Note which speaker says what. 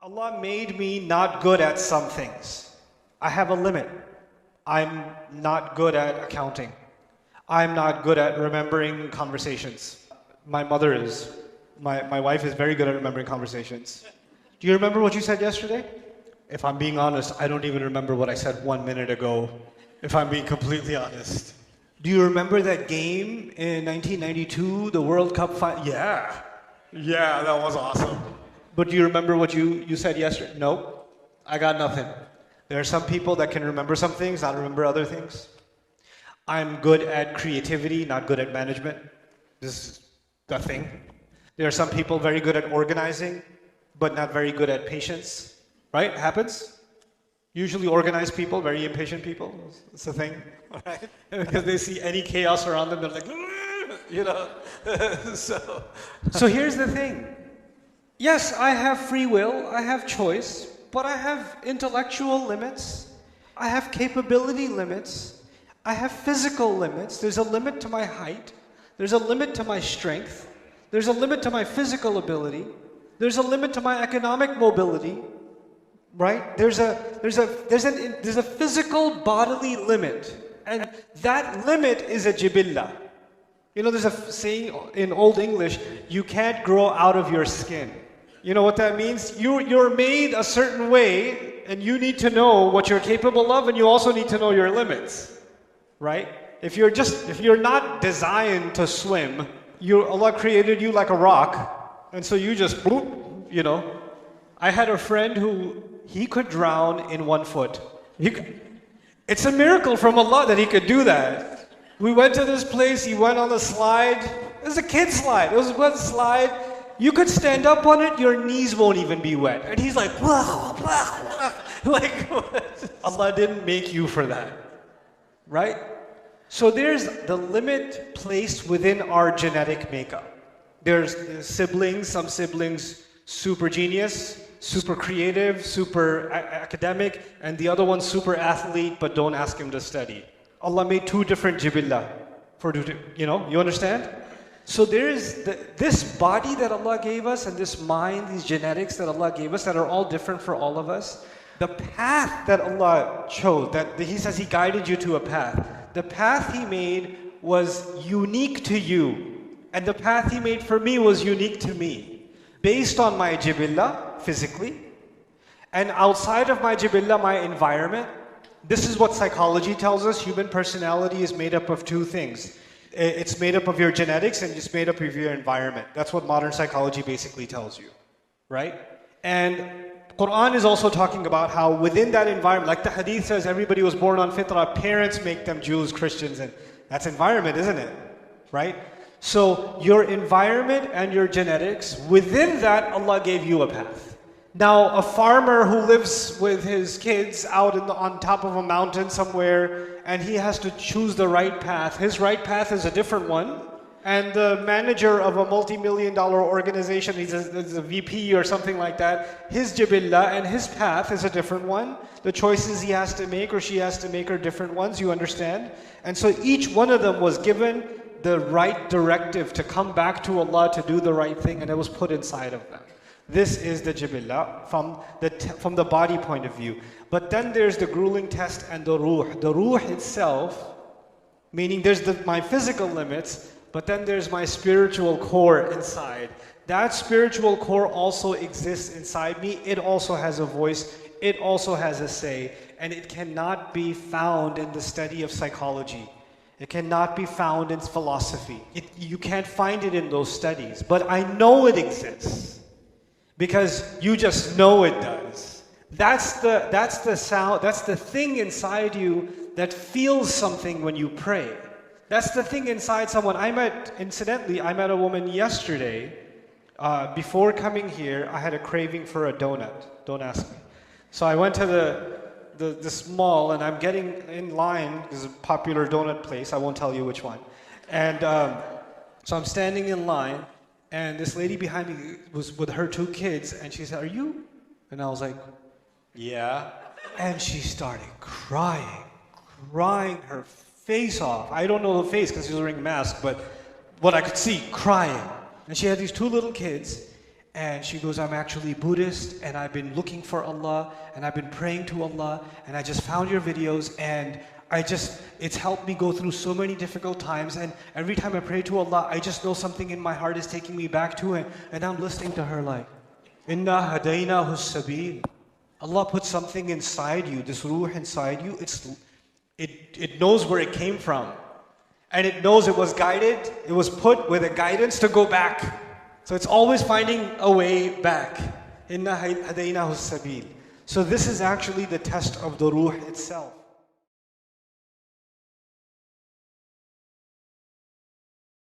Speaker 1: Allah made me not good at some things. I have a limit. I'm not good at accounting. I'm not good at remembering conversations. My mother is. My wife is very good at remembering conversations. Do you remember what you said yesterday? If I'm being honest, I don't even remember what I said 1 minute ago, if I'm being completely honest. Do you remember that game in 1992, the World Cup final? Yeah. Yeah, that was awesome. But do you remember what you said yesterday? Nope. I got nothing. There are some people that can remember some things, not remember other things. I'm good at creativity, not good at management. This is the thing. There are some people very good at organizing, but not very good at patience. Right? Happens. Usually organized people, very impatient people. It's the thing. Right? Because they see any chaos around them, they're like, you know. So here's the thing. Yes, I have free will, I have choice, but I have intellectual limits. I have capability limits. I have physical limits. There's a limit to my height. There's a limit to my strength. There's a limit to my physical ability. There's a limit to my economic mobility. Right? There's a physical bodily limit. And that limit is a jibillah. You know, there's a saying in Old English, you can't grow out of your skin. You know what that means? You're made a certain way, and you need to know what you're capable of, and you also need to know your limits. Right? If you're not designed to swim, Allah created you like a rock, and so you just bloop, you know. I had a friend who he could drown in 1 foot. It's a miracle from Allah that he could do that. We went to this place, he went on a slide. It was a kid slide. It was one slide. You could stand up on it, your knees won't even be wet. And he's like, blah, blah, blah. Like, what? Allah didn't make you for that. Right? So there's the limit placed within our genetic makeup. There's siblings, some siblings super genius, super creative, super academic, and the other one super athlete, but don't ask him to study. Allah made 2 different jibillah. You understand? So there is this body that Allah gave us, and this mind, these genetics that Allah gave us that are all different for all of us. The path that Allah chose, that He says He guided you to a path. The path He made was unique to you. And the path He made for me was unique to me. Based on my jibillah, physically, and outside of my jibillah, my environment. This is what psychology tells us. Human personality is made up of 2 things. It's made up of your genetics and it's made up of your environment. That's what modern psychology basically tells you, right? And Quran is also talking about how within that environment, like the hadith says, everybody was born on fitrah, parents make them Jews, Christians, and that's environment, isn't it? Right? So your environment and your genetics, within that, Allah gave you a path. Now, a farmer who lives with his kids out on top of a mountain somewhere, and he has to choose the right path. His right path is a different one. And the manager of a multi-million-dollar organization, he's a VP or something like that, his jibillah and his path is a different one. The choices he has to make or she has to make are different ones, you understand? And so each one of them was given the right directive to come back to Allah to do the right thing, and it was put inside of them. This is the jibillah from the body point of view. But then there's the grueling test and the ruh. The ruh itself, meaning there's my physical limits, but then there's my spiritual core inside. That spiritual core also exists inside me. It also has a voice. It also has a say. And it cannot be found in the study of psychology. It cannot be found in philosophy. You can't find it in those studies. But I know it exists. Because you just know it does. That's the sound, that's the thing inside you that feels something when you pray. That's the thing inside someone. Incidentally, I met a woman yesterday. Before coming here, I had a craving for a donut. Don't ask me. So I went to this mall, and I'm getting in line. There's a popular donut place. I won't tell you which one. And so I'm standing in line, and this lady behind me was with her 2 kids, and she said, "Are you?" And I was like, "Yeah." And she started crying her face off. I don't know the face because she was wearing a mask, but what I could see, crying. And she had these 2 little kids, And she goes, I'm actually Buddhist and I've been looking for Allah and I've been praying to Allah and I just found your videos and it's helped me go through so many difficult times, and every time I pray to Allah, I just know something in my heart is taking me back to Him. And I'm listening to her like, Inna hadaynahu sabil. Allah put something inside you, this ruh inside you, it knows where it came from. And it knows it was guided, it was put with a guidance to go back. So it's always finding a way back. Inna hadaynahu sabil. So this is actually the test of the ruh itself.